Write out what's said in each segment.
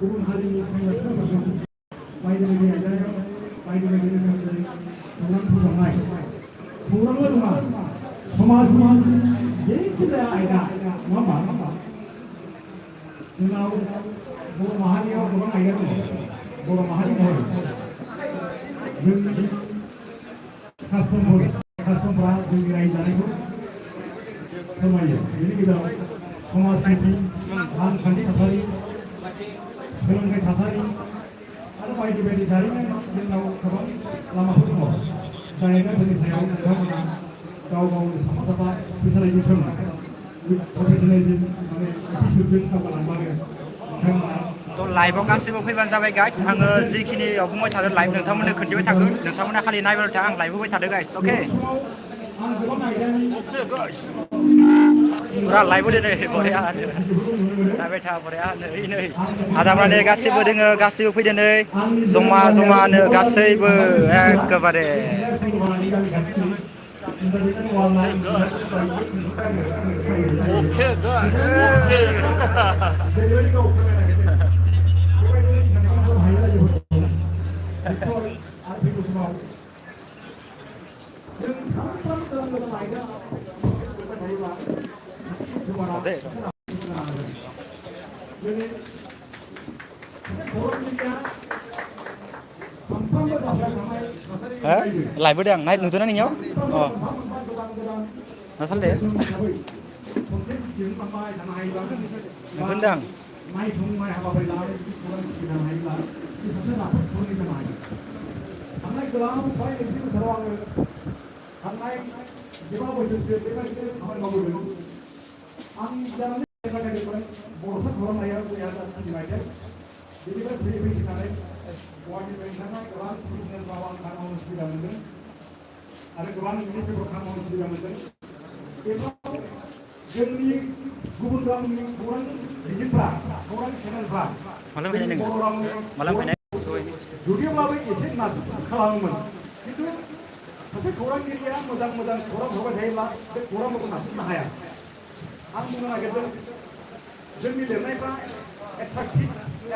गुबुन हारिनि बायदि बायदि आयदायाव बायदि बायदि रोखोमनि खौरां फोसावनाय खौरांल' नङा समाज जायखिजाया आयदा नङा होमबा जोंनाव बर' माहारियाव गोबां आयदा दङ बर' माहारि महरै जोंनि कास्टमफोरा जोंनि रायजो जानायखौ फोरमायो बेनि गेजेराव समाजखान्थि रांखान्थि थासारि सोलोंथाइ थासारि आरो बायदि बायदि जारिमिन जोंनाव गोबां लामाफोर दङ जाय आयदाफोरनि सायाव नोंथांमोना गाव गावनि साफा साफा स्पेसियेलाइजेसन प्रफेसनेलिजम माने एटिटिउडजों दावगालांबानो नोंथांमोना तो लाइभआव गासैबो फैबानो जाबाय गाइस आङो जिखिनियाव बुंबाय थादों लाइभ नोंथांमोननो खोन्थिबाय थागोन नोंथांमोना खालि नायबाय था आं लाइभ होबाय थादों गाइस अके पुरा लाइभ होदो नै बरिया नायबाय था बरिया नै आदा माने गासैबो दोङो गासैबो फैदो नै जमा जमानो गासैबो एखेबारे Okay, guys. लाइभ होदों आं नुदोंना नोंनियाव अ नासाल दे होनदों आं नायसंनाय हाबाफारि लानानै खौरां सिबिनो हायोब्ला सासे राफोद खौरांगिरि जानो हायो थांनाय गोबां फरायनायनि बोथोराव आङो थांनाय 15 बोसोरसो बेबायदिनो खामानि मावबोदों आं जानानै बर'फोर खौरां लायो जोंनि मायथाइ बेनिफ्राय फैयै फैनानै गुवाहाटिनिफ्राय ओंखारनाय गोबां प्रफेसनेल माबा खामानि मावनो सुबिदा मोनदों आरो गोबां मिनिस्ट्रिफोर खामानि मावनो सुबिदा मोनदों बेफोराव जोंनि गुबुन रावनि खौरां बिजोंफ्रा खौरां चेनेलफ्रा बर' रावनि जुदिब्लाबो एसे नाजुक खालामोमोन खिन्थु सासे खौरांगिरिया मोजां खौरां हरबाय थायोब्ला बे खौरांफोरखौ नारसिननो हाया आं बुंनो नागिरदों जोंनि लिरनायफ्रा एट्राक्टिभ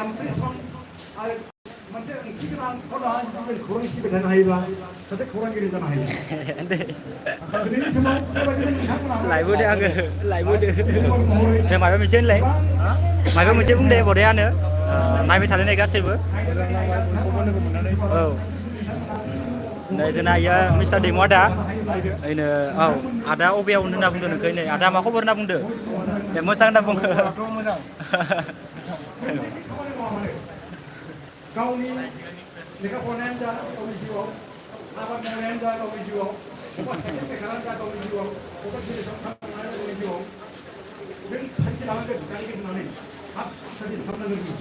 एम्प्रेसन आरो मोनसे ओंथि गोनां खौरां सिबिबाय थानो हायोब्ला सासे खौरांगिरि जानो हायो दिनैनि समाव बेबायदिनो नोंथांमोना लाइभ होदों आङो लाइभ होदों दे माबा मोनसे होनलाय माबा मोनसे बुंदे बरियानो नायबाय थादों नै गासैबो औ नै जोंना इयो मिस्टार दैमु आदा ओइनो औ आदा अबेयाव होनना बुंदों नोंखौ नै आदा मा खबर होनना बुंदो दे मोजां होनना बुङो मोजां गावनि लेखा फरायनायानो जा गावनि जिउआव आबाद मावनायानो जा गावनि जिउआव बबेबा साइकेल बेखारानो जा गावनि जिउआव बबेबा जिनिसाव थांनानै गावनि जिउआव जों थांखि लानांगोन गारि होनानै हाब साख्रि खालामनांगोन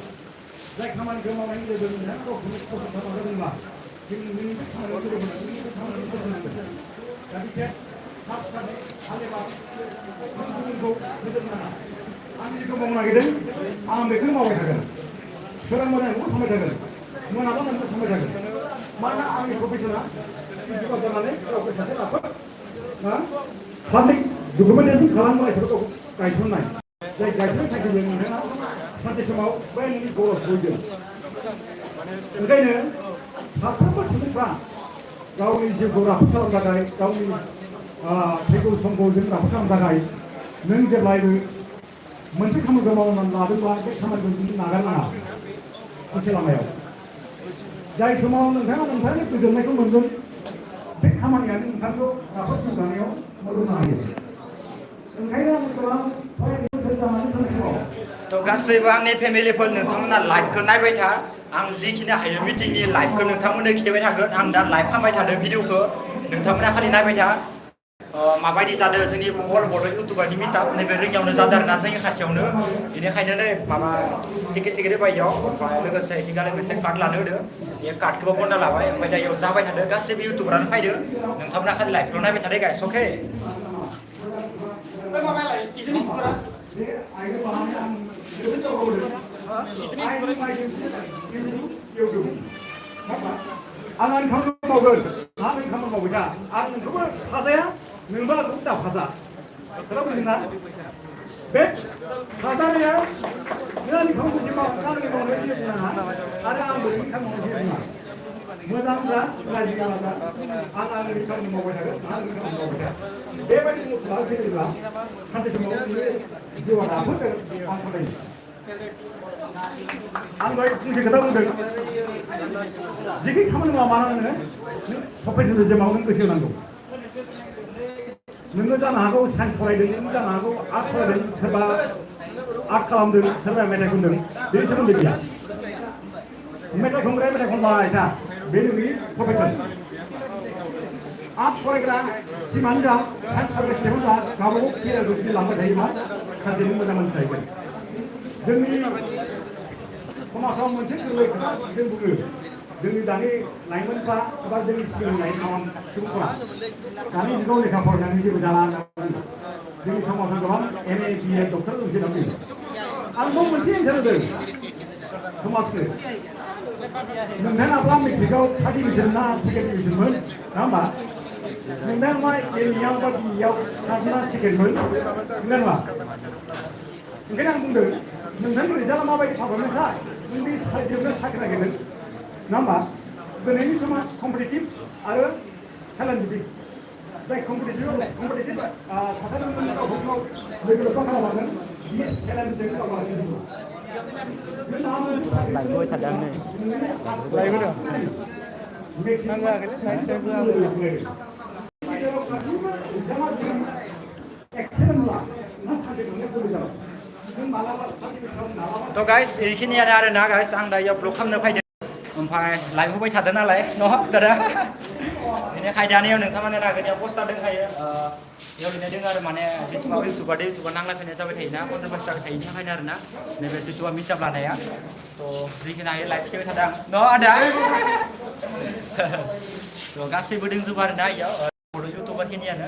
जाय खामानिखौ मावनायनि गेजेरजों नोंथाङा गावखौनो फसंथान मावदोंब्ला जों नोंनि बे खामानियाव गोरोबहोनांगोन नोंनि बे खामानियाव फसंनांगोन दा बिखे हाब साख्रि हालेबा गुबुनखौ नोजोर नाङा आं जेखौ मावनो नागिरदों आं बेखौनो मावबाय थागोन सोरां मोनायावबो थांबाय थागोन मोनाबा मोनाबा थांबाय थागोन मानोना आंनि प्रफेसना इन्जिनियार जानानै गावखौ सासे राफोद पाब्लिक डकुमेन्टेसन खालामनायफोरखौ गायसननाय जाय गायसननाय थांखिजों नोंथाङा सानसे समाव बै नोंनि गरज बयगोन ओंखायनो साफ्रोमबो सुबुंफ्रा गावनि जिउखौ राफोद खालामनो थाखाय गावनि फैगौ समखौ जों राफोद खालामनो थाखाय नों जेब्लायबो मोनसे खामानिखौ मावनानै लादोंब्ला बे खामानिखौ जुदि नागारनाङा मोनसे लामायाव जाय समाव नोंथाङा नोंथांनि गोजोननायखौ मोनगोन बे खामानियानो नोंथांखौ राफोद जिउ दानायाव मदद होनो हायो ओंखायनो आं गोबां फरायनायफोर जानानै थानाय समाव तो गासैबो आंनि फेमिलिफोर नोंथांमोना लाइभखौ नायबाय था आं जिखिनि हायो मिटिंनि लाइभखौ नोंथांमोननो खिथाबाय थागोन आं दा लाइभ खालामबाय थादों भिडिअखौ नोंथांमोना खालि नायबाय था माबायदि जादों जोंनि बर' इउटुबारनि मिटाप नैबे रोङियावनो जादों आरोना जोंनि खाथियावनो बेनिखायनो नै माबा टिकेट सिकेट बायदियाव ओमफ्राय लोगोसे इथिंगाले मोनसे कार्ड लानो होदो बे कार्डखौबो बन्दा लाबाय ओमफ्राय दा इयाव जाबाय थादों गासैबो इउटुबारानो फैदो नोंथांमोना खालि लाइभल' नायबाय थादो गाइस अके आं खामानि मावगोन आं खामानि मावबाय था आं नोंखौबो फाजाया नोंबा दा फाजा खोथा बुंदोंना बे फाजानाया नों आंनि खामानि मावनाय बुङा आरो आंबो नोंनि खामानि मावनाय मोजां जा गाज्रि जा आं आंनि खामानि मावबाय थागोन आं आंनि खामानि मावबाय था बेबायदि मथ'ला फैयोब्ला सानसे समाव जिउआ राफोद आं खालायो आं दहाय फंसे खोथा बुंदों जिखि खामानि मावा मानो नोङो प्रफेसनेल जे मावनो गोसो होनांगौ नोङो जानो हागौ साइन्स फरायदों नों जानो हागौ आर्ट फरायदों सोरबा आर्ट खालामदों सोरबा मेथाइ खनदों बेनि सोमोन्दै गैया मेथाइ खनग्राया मेथाइ खनबाय था बे नोंनि प्रफेसन आर्ट फरायग्रा सिमानो जा साइन्स फरायग्रायानो जा गावबागाव केरियारखौ जुदि लांबाय थायोब्ला सानसे नों मोजां मानसि जाहैगोन जोंनि समाजाव मोनसे गोरलै खोथा जों बुङो जोंनि दानि लाइमोनफ्रा एबा जोंनि सिगांनि सुबुंफ्रा दानि जुगाव लेखा फरायनानै जेबो जाला जोंनि समाजाव गोबां MA BA डक्टर दंसै दं आंबो मोनसे एन्सार होदों समाजनो नोंथाङाब्ला मेट्रिकआव थार्ड डिभिजन ना सेकेन्ड डिभिजनमोन नङा होमबा नोंथाङा मा एमइआव बा बिइआव थार्ड ना सेकेन्डमोन नंगौ नङा ओंखायनो आं बुंदों नोंथांनि रिजाल्टआ माबायदि पारफरमेन्सआ नों बे साइडजोंनो साख्रि नागिरगोन नङा होमबा दिनैनि समा कम्पिटिटिभ आरो चेलेन्जिं जाय कम्पिटिटिभ थासारि गावखौ लोगो लोब्बा खालामनांगोन बियो चेलेन्जजों दावगालांगोन लाइभआव थादों आं नै लाइभ होदों आं होआखैलै नाइटसाइबो आं थ' गाइस बेखिनियानो आरोना गाइस आं दा इयाव ब्लग खालामनो फैदों ओमफ्राय लाइभ होबाय थादों नालाय न' गोदा बेनिखायनो दानियाव नोंथांमोना नागिरनायाव पस्टार दंखायो बेयाव लिरनाय दङ आरो माने जिथुबा इउटुबार नांलाय फैनाय जाबाय थायोना कन्ट्रभार्सि जाबाय थायो थाखायनो आरोना नैबे जिथुबा मिटाप लानाया थ' जिखिनि हायो लाइभ खेबाय थादों न' आदा थ' गासैबो दंजोबो आरोना इयाव बर' इउटुबार खिनियानो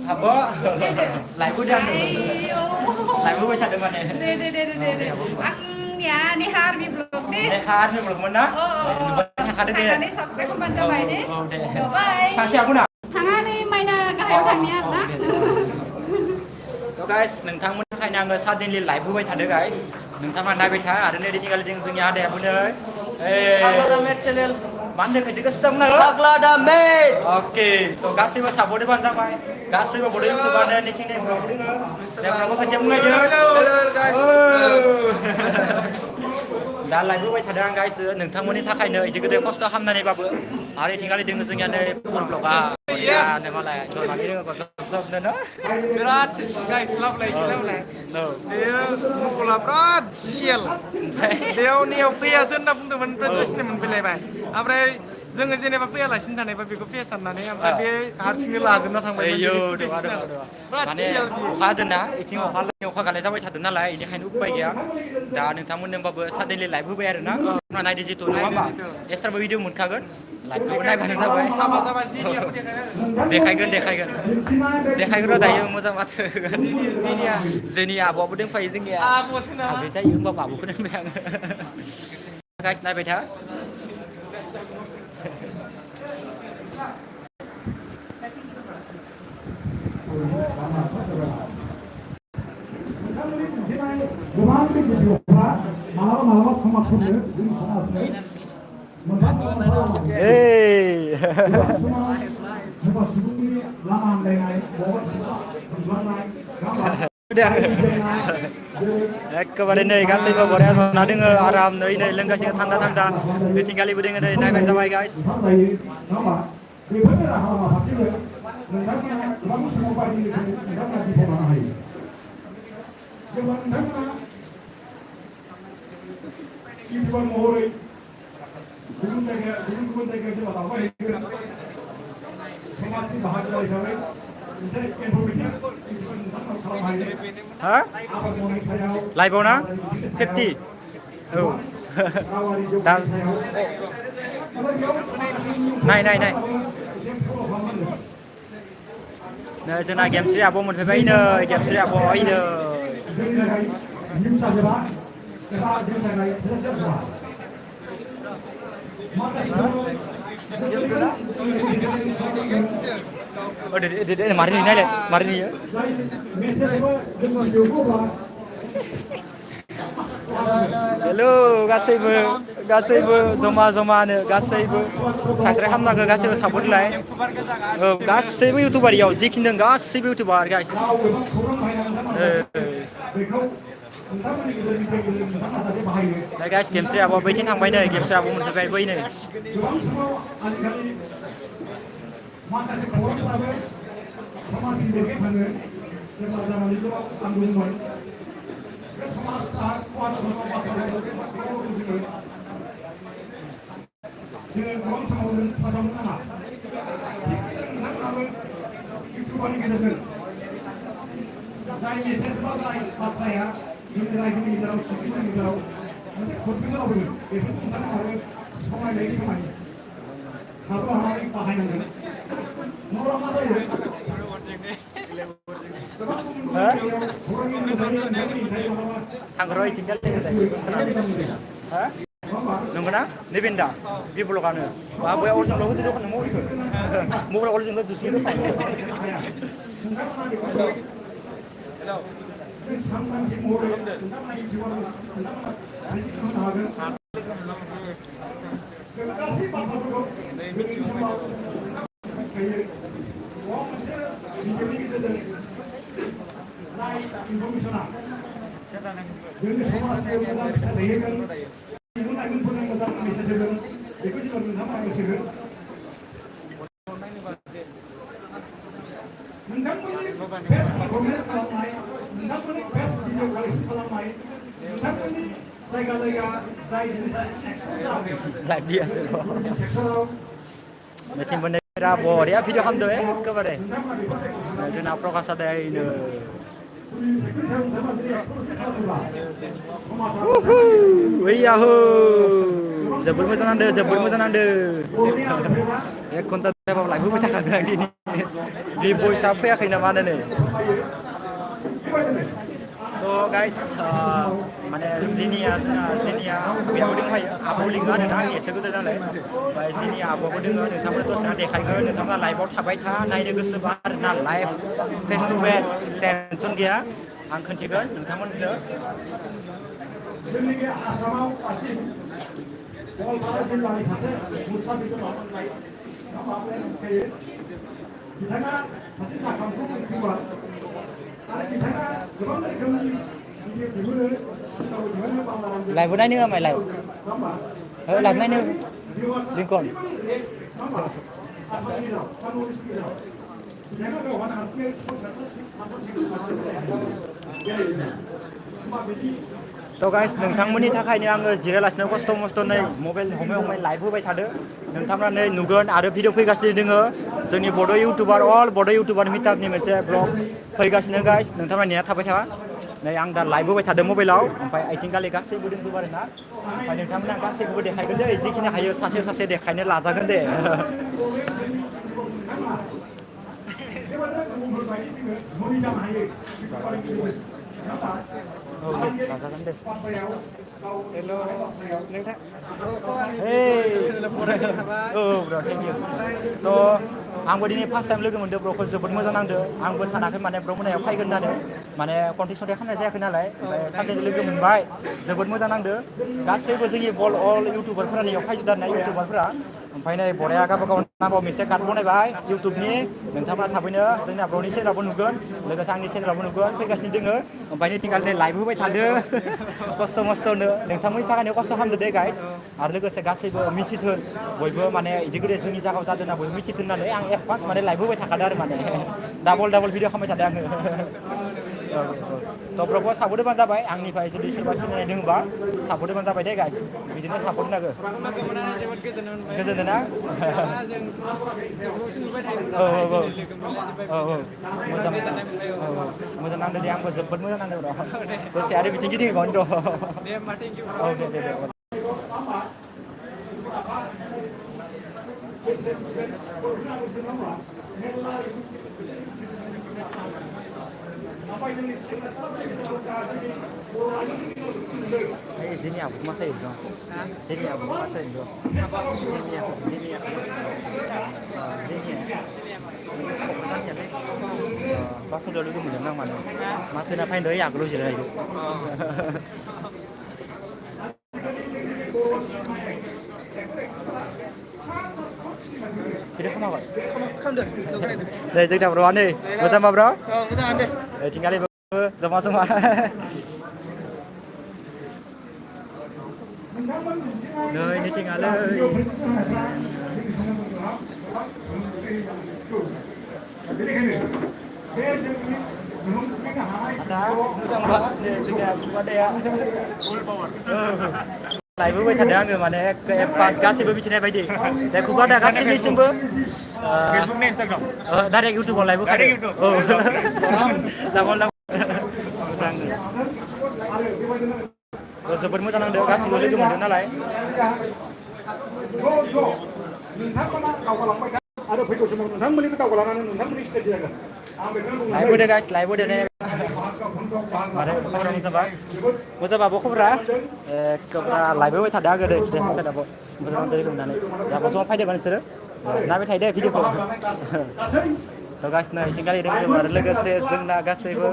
हाब लाइभ होदों आङो लाइभ होबाय थादों माने आंनिया नेहा आर्मि ब्लग दे नेहा आर्मि ब्लगमोन ना थाखादो दे थांनानै साबस्क्राइब खालामबानो जाबाय दे औ दे बाय सासे आबुना थाङानै माइना गाहायाव थांनि आरोना थ' गाइस नोंथांमोननि थाखायनो आङो साडेनलि लाइभ होबाय थादों गाइस नोंथाङा नायबाय था आरो नै दिनखालि जोंनि आदायाबो नै चेनेल मा होनदों खनसे गोसो अके थ' गासैबो सापर्ट होबानो जाबाय गासैबो बर' इउटुबारनो निथिं ब्लग दङ नोंथाङाबो खनसे बुंलायदो दा लाइभ होबाय थादों आं गाइस नोंथांमोननि थाखायनो बिदि गोदो खस्थ' खालामनानैबाबो आरो इथिंगालि दङ जोंनिया नै फुल ब्लगा मालाय जनानै दङ बिराद गाइस लाबलाय बेयो मकला बिराद सियेल बेयाव फैयासो होनना बुंदोंमोन ओमफ्राय दसेनो मोनफैलायबाय ओमफ्राय जोङो जेनेबा फैयालासिनो थानायबा बेखौ फेस साननानै ओमफ्राय बे हारसिंनो लाजोबना थांबाय माने अखा हादोंना इथिं अखा गानाय जाबाय थादों नालाय बेनिखायनो उपाय गैया दा नोंथांमोननोबाबो साडेनलि लाइभ होबाय आरो ना नायदो जिथु नङा होमबा एक्सट्राबो भिडिअ मोनखागोन लाइभखौबो नायबानो जाबाय देखायगोन र' दायो मोजां माथो जोंनि आब'आबो दंफायो जोंनिया आबै जायो होमबाबो आब'खौ दोनबाय आङो गाइस नायबाय था गोबां भिडिअफ्रा मालाबा समाजफोरनो जोंनि समाजनो सोरबा सुबुंनि लामा आन्दायनाय एखेबारे नै गासैबो बरिया जना दोङो आरामै नै लोंगासिनो थान्दा थान्दा मिथिंगालिबो दोङो नै नायबानो जाबाय गाइस बेफोरनो राहा लामा फारसेबो नोंथांमोना गोबां समाव बायदि रोखोमनि नोंथांमोना बिसायनो हायो जेब्ला नोंथांमोना इउटुबार महरै गुबुन जायगायाव जेब्ला दावबायहैगोन समाजनि बाहागो हिसाबै ha live na 50 दा नाय नै जोंना गेमस्रि आब' मोनफैबाय नै गेमस्रि आब' ओइनै दे मारै नुयो नायलाय मारै नुयो हेलौ गासैबो जमा जमानो गासैबो साबस्क्राइब खालामनांगौ गासैबो सापर्ट लाय औ गासैबो इउटुबार इयाव जिखिनि दं गासैबो इउटुबार गाइस नै गाइस गेमस्रि आब' बैथिं थांबाय नै गेमस्रि आब' मोनफैबाय बै नै थांग्रो इथिंगाल हा नंगौना नैबे दा बे ब्लगानो आबै अरजोंल' होदो दखान मबाइलखौ mobile अरजोंल' जुसियो Like dia sih loh. Macam benda rabo dia video ham deh, kepada. Jadi apa kasa deh ini. Wihyahu, jebur mesan anda. Ya konten apa lagi? Gue tak akan di ini. Di voice apa ya kena mana nih? So guys, mana sini punya udang hay, apa lingga ada dah, ya segitu dah leh. Baik sini apa udang ada, kamu tu sekarang dekai kan, kamu live out sampai thah, naik dengan sebar, na live face to face, tension dia, angkat cikan, kamu tu. Live bữa nay nữa mày live live nay nữa liên còn तो guys नोंथांमोननि थाखायनो आङो जिरायलासिनो खस्थ' मस्थ'नै mobile हमै live होबाय थादों नोंथांमोना नै नुगोन आरो भिडिअ फैगासिनो दोङो जोंनि बड' इउटुबार अल बड' इउटुबार मिटआपनि मोनसे ब्लग फैगासिनो गाइस नोंथांमोना नेना थाबाय था नै आं दा लाइभ होबाय थादों मबाइलाव ओमफ्राय आइथिंगालि गासैबो दंजोबो आरोना ओमफ्राय नोंथांमोना गासैखौबो देखायगोन दे जिखिनि हायो सासे देखायनो लाजागोन दे लाजागोन दे हेल' नोंथां ब्र' थेंक इउ थ' आंबो दिनै फार्स्ट टाइम लोगो मोनदों ब्र'खौ जोबोद मोजां नांदों आंबो सानाखै माने ब्र' मोनायाव फैगोन होननानै माने कन्टेक्ट खालामनाय जायाखै नालाय ओमफ्राय सानसे लोगो मोनबाय जोबोद मोजां नांदों गासैबो जोंनि अल इउटुबारफोरा नैयाव फैजोबदों आरोना इउटुबारफोरा ओमफ्राय नै बराया गावबागाव नामाव मोनसे कार्ड बनायबाय इउटुबनि नोंथांमोना थाबैनो जोंना ब्र'नि चेनेलावबो नुगोन लोगोसे आंनि चेनेलावबो नुगोन फैगासिनो दोङो ओमफ्राय नैथिंगाल नै लाइभ होबाय थादों खस्थ' मस्थ'नो नोंथांमोननि थाखायनो खस्थ' खालामदो दे गाइस आरो लोगोसे गासैबो मिथिथों बयबो माने इदि गिदिर जोंनि जायगायाव जादों ना बयबो मिथिथों होननानै आं एडभान्स माने लाइभ होबाय थाखादों आरो माने डाबल भिडिअ खालामबाय थादों आङो Tobrokko सापर्ट होबानो जाबाय आंनिफ्राय जुदि सोरबा सिनायनाय दङबा सापर्ट होबानो जाबाय दे गाइस बिदिनो सापर्ट होनांगौ गोजोनदों ना औ मोजां मोजां नांदों दे आंबो जोबोद मोजां नांदों र' दसे आरो बिथिं गिदिंबावनो र' दे होमबा थेंक इउ औ दे Sini aku matiin dong. Sini aku matiin dong. Sini Bác đưa lúc mình đang mà mà thế là phải đợi à cái gì đây Tidak không vậy? Không được. Đây dừng đạp đồ ăn đi. Có sao mà bro? Có sao ăn đi. Đây tinggal đi bro. Sama-sama. Nơi ini tinggal ơi. Ada, sama Pak. Đây juga buat dia. Full power. Live với thật đáng người mà này em fan गासिबो मिथिनाय बायदि दा खुबा दा गासिबो Facebook ने Instagram direct YouTube live direct YouTube औ जागोन मोजां जोबोद मोजां नांदों गासिबो लोगो मोनदों नालाय आरो फैगौ समाव नोंथांमोननिबो दावगालांनानै नोंथांमोननि स्टेज जागोन आं बेखौनो बुंनो लाइभ होदो गाइस लाइभ होदो ने माने खबरा मोजां बाबो खबरा खबरा लाइभ होबाय थादों आगो दे सोदाबो मोजां नांदों होननानै दा बज'आव फैदोंबा नोंसोरो नायबाय थायो दे भिडिअखौ थ' गाइस नै थिंगालि दों जों आरो लोगोसे जोंना गासैबो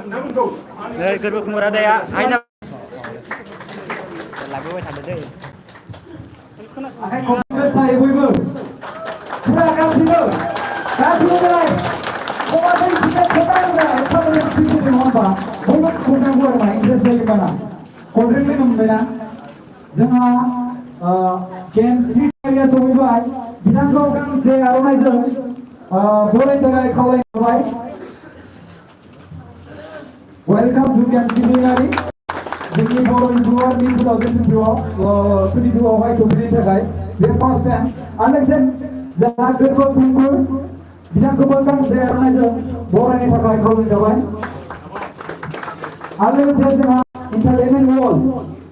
नै गोरबो खुमब्रा दाया आइना लाइभ होबाय थादों दै खोनासंनाय बयबो फुरा गासिबो जाबाय खमादै टिकेट खोनांगौ खामानि टिकेट नङा होमबा बयबो खौनांगौ आरो मा इन्ट्रेस्ट जायोबाना कन्ट्रेक्ट लोगो मोनबायना जोंहा गेम स्ट्रिट एरिया सौहैबाय बिथांखौ गांसे आर'नाइजों बरायनो थाखाय खावलायबाय वेलकाम टु गेम स्ट्रिट जोंनि बर' इउटुबारनि 2022 आवहाय सौफैनो थाखाय बे फार्स्ट टाइम आरो लोगोसे जोंहा गोरबो खुंगुर बिथांखौबो गांसे आर'नाइजों बरायनो थाखाय खावलायनाय जाबाय आरो लोगोसे जोंहा इन्टारटेनमेन्ट वल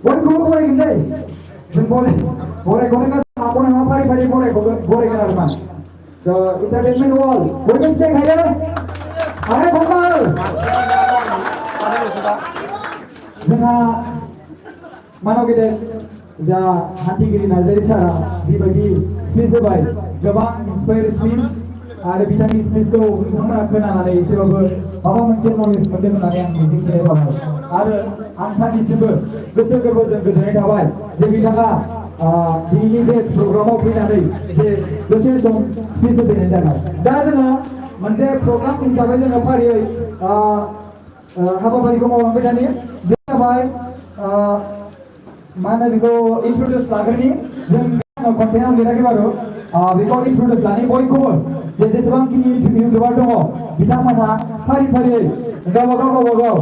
बयखौबो बरायगोन दै जों बरायखौनो गासै आब'नो मा फारि फारि बरायगोन आरो मा इन्टारटेनमेन्ट वल बयबो स्टेक हायो आरो फंबाय जोंहा मानव गेदेर जा हान्थिगिरि नार्जारि सारा जिबायदि स्पिच होबाय गोबां इन्सपायार स्पिच आरो बिथांनि स्पिचखौ नोंथांमोना खोनानानै एसेबाबो माबा मोनसे नलेज मोनदों होननानै आं मिजिंथिनाय थाबाय आरो आं सानैसिमबो गोसो गोरबोजों गोजोननाय थाबाय जे बिथाङा दिनैनि बे प्रग्रामाव फैनानै जे दसे सम स्पिच होफैनायनि थाखाय दा जोङो मोनसे प्रग्राम हिसाबै जोङो फारियै हाबाफारिखौ मावलांबाय थानि बे जाबाय मा होनो बेखौ इन्ट्रडिउस लाग्रोनि जों कन्टेन्टआव लिराखै बारु बेखौ इन्ट्रडिउस लानि बयखौबो जेसेबांखिनि इउटुबार दङ बिथांमोनहा फारि फारियै गावबागाव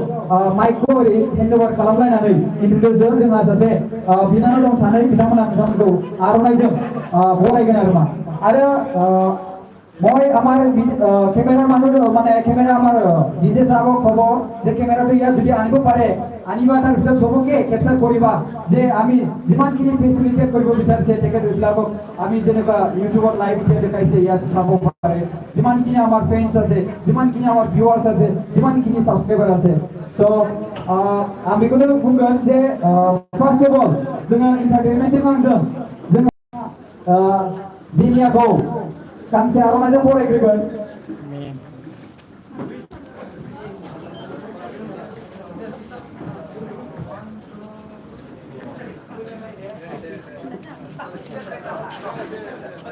माइकखौ ओरै हेन्डअभार खालामलायनानै इन्ट्रडिउसआव जोंहा सासे बिनानाव दं सानै बिथांमोना नोंथांमोनखौ आर'नाइजों बरायगोन आरो मा आरो মই আমার ক্যামেরার মানুষ মানে ক্যামেরা আমার ডিজে সাহেবক খবর যে ক্যামেরাটো ইয়াত যদি আনিব পারে আনিবা তার পিছত সবকে ক্যাপচার করিবা যে আমি যিমানখিনি ফেসিলিটেট কৰিব বিচাৰিছে তেখেতবিলাকক আমি যেনেকুৱা ইউটিউবত লাইভ ভিডিঅ' দেখাইছে ইয়াত চাব পাৰে যিমানখিনি আমাৰ ফ্ৰেণ্ডছ আছে যিমানখিনি আমাৰ ভিউৱাৰ্ছ আছে যিমানখিনি সাবস্ক্রাইবার আছে সো আমি बेखौनो बुंगोन जे फार्स्ट अफ अल जोङो इन्टारटेनमेन्टनि मांजों जोङो जिनियाखौ गांसे आर'नाइजों बरायग्रोगोन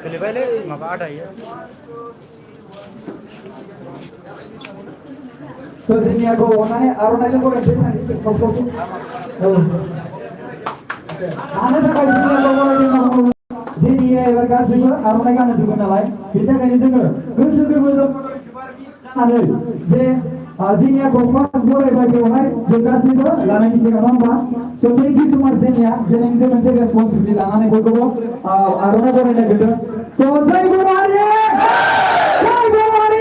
गोलैबायलै माबा आदायो जिनियाखौ अननानै आर'नाइजों बरायनोसै मानो थाखाय जिनियाखौ बरायदों जिनिया एबार गासैबो आर'नाइ गाननो जोबगोन नालाय बेनि थाखायनो जोङो गोसो गोरबोजों जानानै जे Zeniaखौ फार्स्ट बरायबाय बेवहाय जों गासैबो लानायनि सिगां नङा होमबा स' थेंक इउ सो माच जेनिया जेनिंनि मोनसे रेसपन्सिबिलिटि लानानै बयखौबो आर'नाइ बरायनो नागिरदों स' जय बर' हारि जय बर' हारि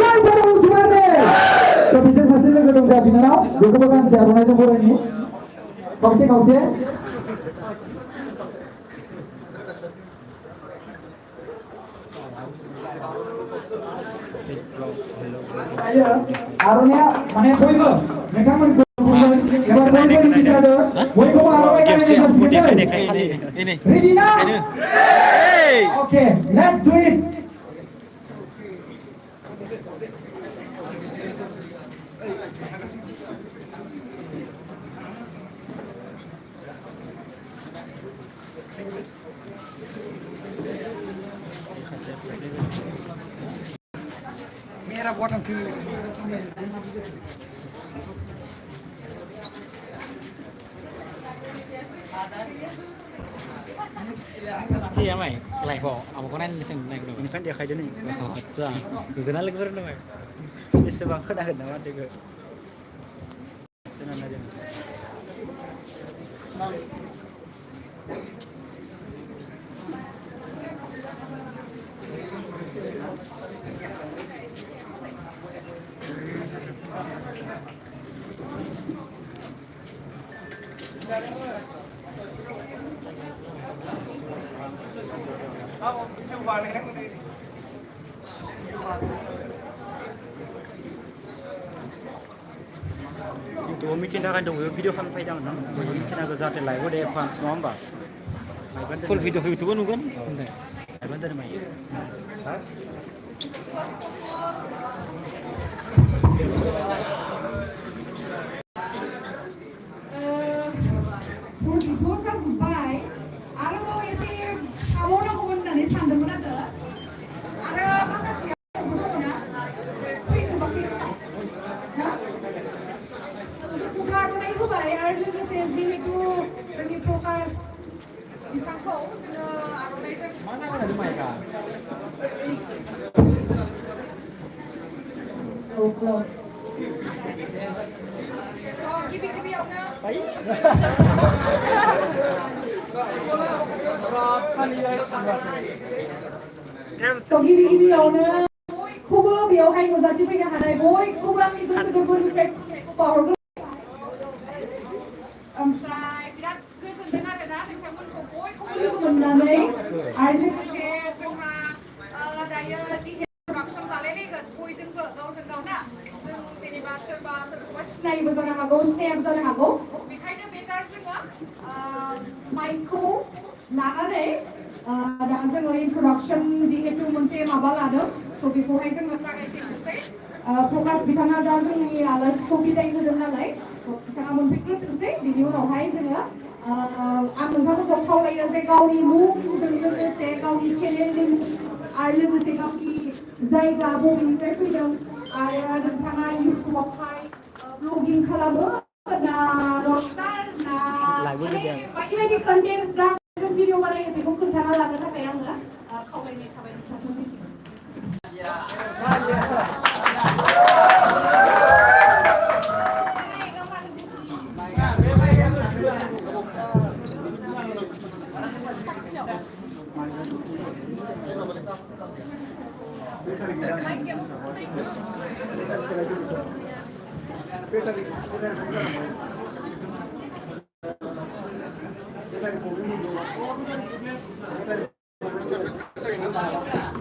जय बर' उथुमारि स' बिजों सासे लोगो दं जा बिनानाव बेखौबो गांसे आर'नाइजों बरायनि खावसे खावसे आयो आर'नाइया माने बयबो नोंथांमोनखौ एबार बयबो रेडि जादों बयखौबो आर'नाइ गानहोनो जासिगोन रेडि ना अके लेट्स डु इट मेरा बटन की Iya mai, like kok, apa konen di sini naik dong. Ini kan dia kayak gini. Aja, udah lagi baru dong mai. Bisa bang, kena nama dia. Senang aja. Itu mencinakan dong video kan faedah nang. Mencinakan zat live deh fans semua mbak. Full video itu kan bukan? Enggak. Apa dari mana? Hah? Podcast baik. Ada mau isi kamu nak komentar di sana mana tu? Ada apa sih? Mana? Wih sebab itu. Hah? Bukan mana itu baik. Ada juga sesi itu ini podcast di sana. Mana ada di mereka? Oh. So, kibi out na. So, kibi out na. Kuba बेयावहाय नुजाथिफैनो हानाय बयखौबो आंनि गोसो गोरबोनिफ्राय बावहरगोन ओमफ्राय बिराद गोजोनदों आरोना नोंथांमोनखौ बयखौबो लोगो मोननानै आरो लोगोसे जोंहा दायो जि प्रडाक्सन लालायलायगोन बयजोंबो गावजों गाव ना जों जेनेबा सोरखौबा सिनायबो जानो हागौ सिनायाबो जानो हागौ बेखायनो बेटार जोङो माइकखौ लानानै दा जोङो इन्ट्रडाक्सन जिहेतु मोनसे माबा लादों स' बेखौहाय जोङो जागायजेननोसै प्रकाश बिथाङा दा जोंनि आलासिखौ बिदाय होदों नालाय बिथाङा मोनफैग्रोथोंसै बिनि उनावहाय जोङो आं नोंथांमोनखौ खावलायो जे गावनि मुंजों लोगोसे गावनि चेनेलनि मुं आरो लोगोसे गावनि जायगा बबेनिफ्राय फैदों आरो नोंथाङा इउटुबावहाय ब्लगिं खालामो ना रस्टार ना बायदि बायदि कन्टेन्ट जा भिडिअ बानायो बेखौ खोन्थाना लानो थाखाय आङो खावलायनाय थाबाय नोंथांमोननिसिम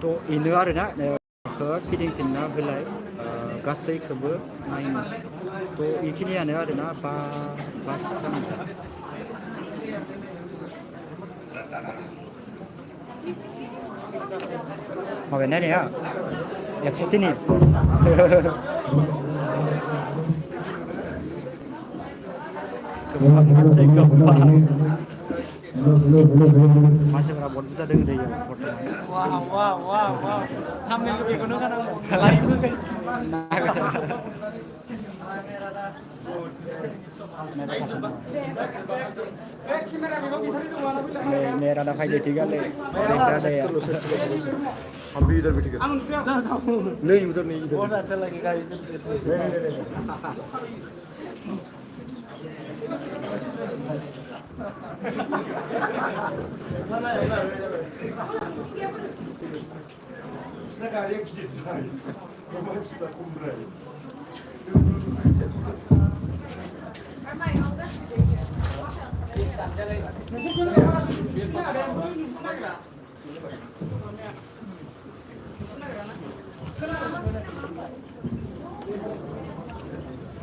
To ini आरोना फिदिंफिनना होलाय गासैखौबो नायनो to बेखिनियानो आरोना बास माबाया नायनाया 103 मानसिफोरा बहुत बुरजा दोङो दैयाव वाव थामनेल बेखौनो गानांगौ लाइभ होगासिनो मेरा ना फायदे थिगाले हम भी इधर बैठेंगे नहीं उधर नहीं इधर बहुत अच्छा लगेगा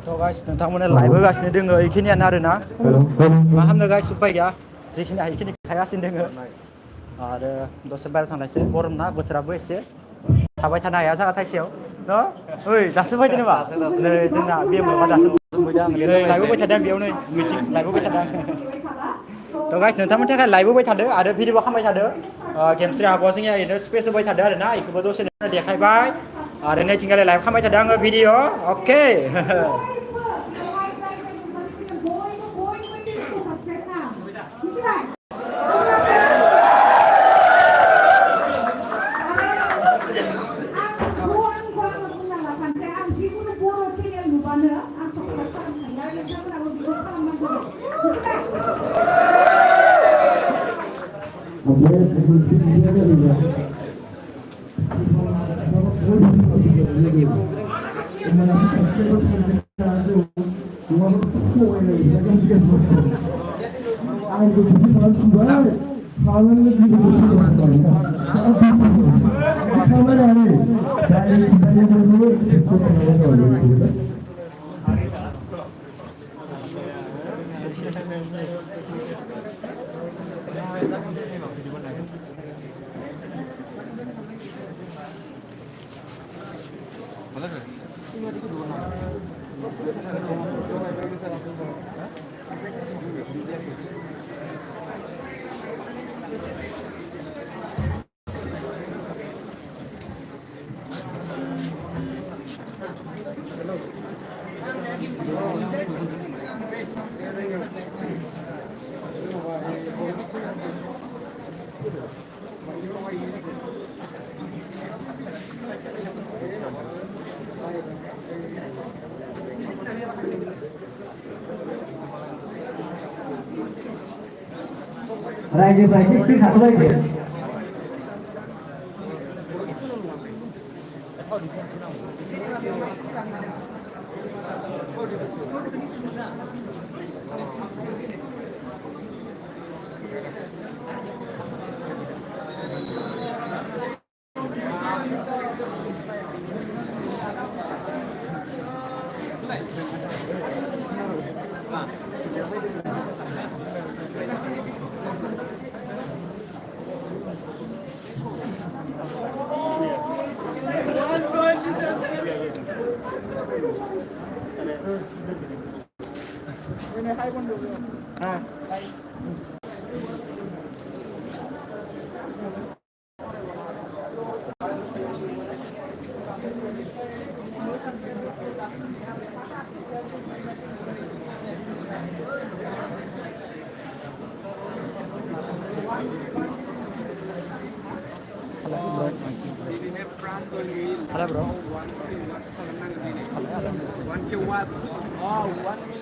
थ' गाइस नोंथांमोना लाइभ होगासिनो दोङो इखिनियानो आरोना मा खालामनो गाइस उपाय गैया जिखिनि हायो इखिनि खागासिनो दोङो आरो दसे बाहेरायाव थांनायसै गरम ना बोथोराबो एसे थाबाय थानो हाया जागा थाइसेयाव न' ओइ दासो फैदो नामा नै जोंना बेमावा दासो मोनफैदों नै लाइभ होबाय थादों बेयाव नै मिथिं लाइभ होबाय थादों थ' गाइस नोंथांमोननि थाखाय लाइभ होबाय थादो आरो भिडिअ खालामबाय थादो गेमस्रि आब'आ जोंनिया ओरैनो स्पेस होबाय थादो आरोना इखौबो दसे देखायबाय आरो नैथिंगालि लाइभ खालामबाय थादों आङो भिडिअ अके रायजोफ्रा एसे strict थाथ'लायदो Ada bro. One kilowatts. Oh, 1 million.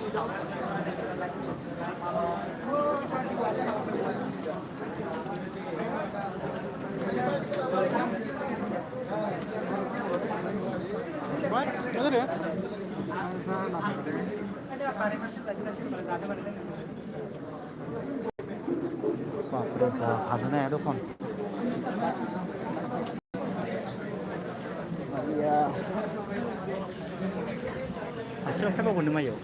Wah, udah ada ya tuh kon. Iya. Hasil apa pun nama yo.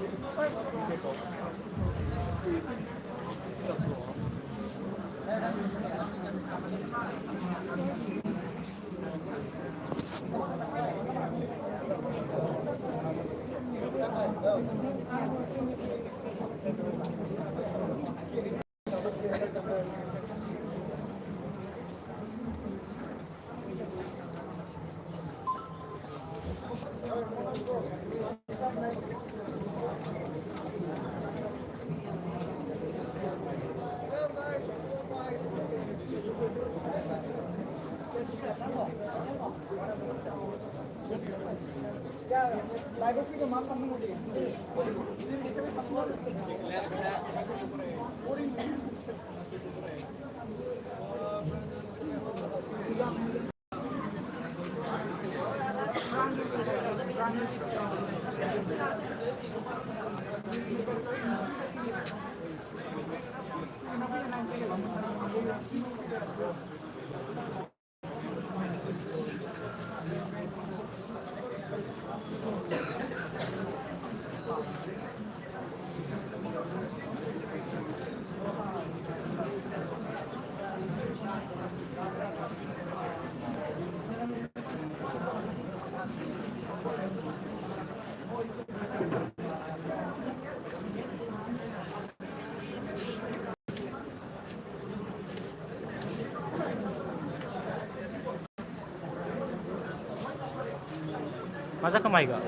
मा जाखो माइकआ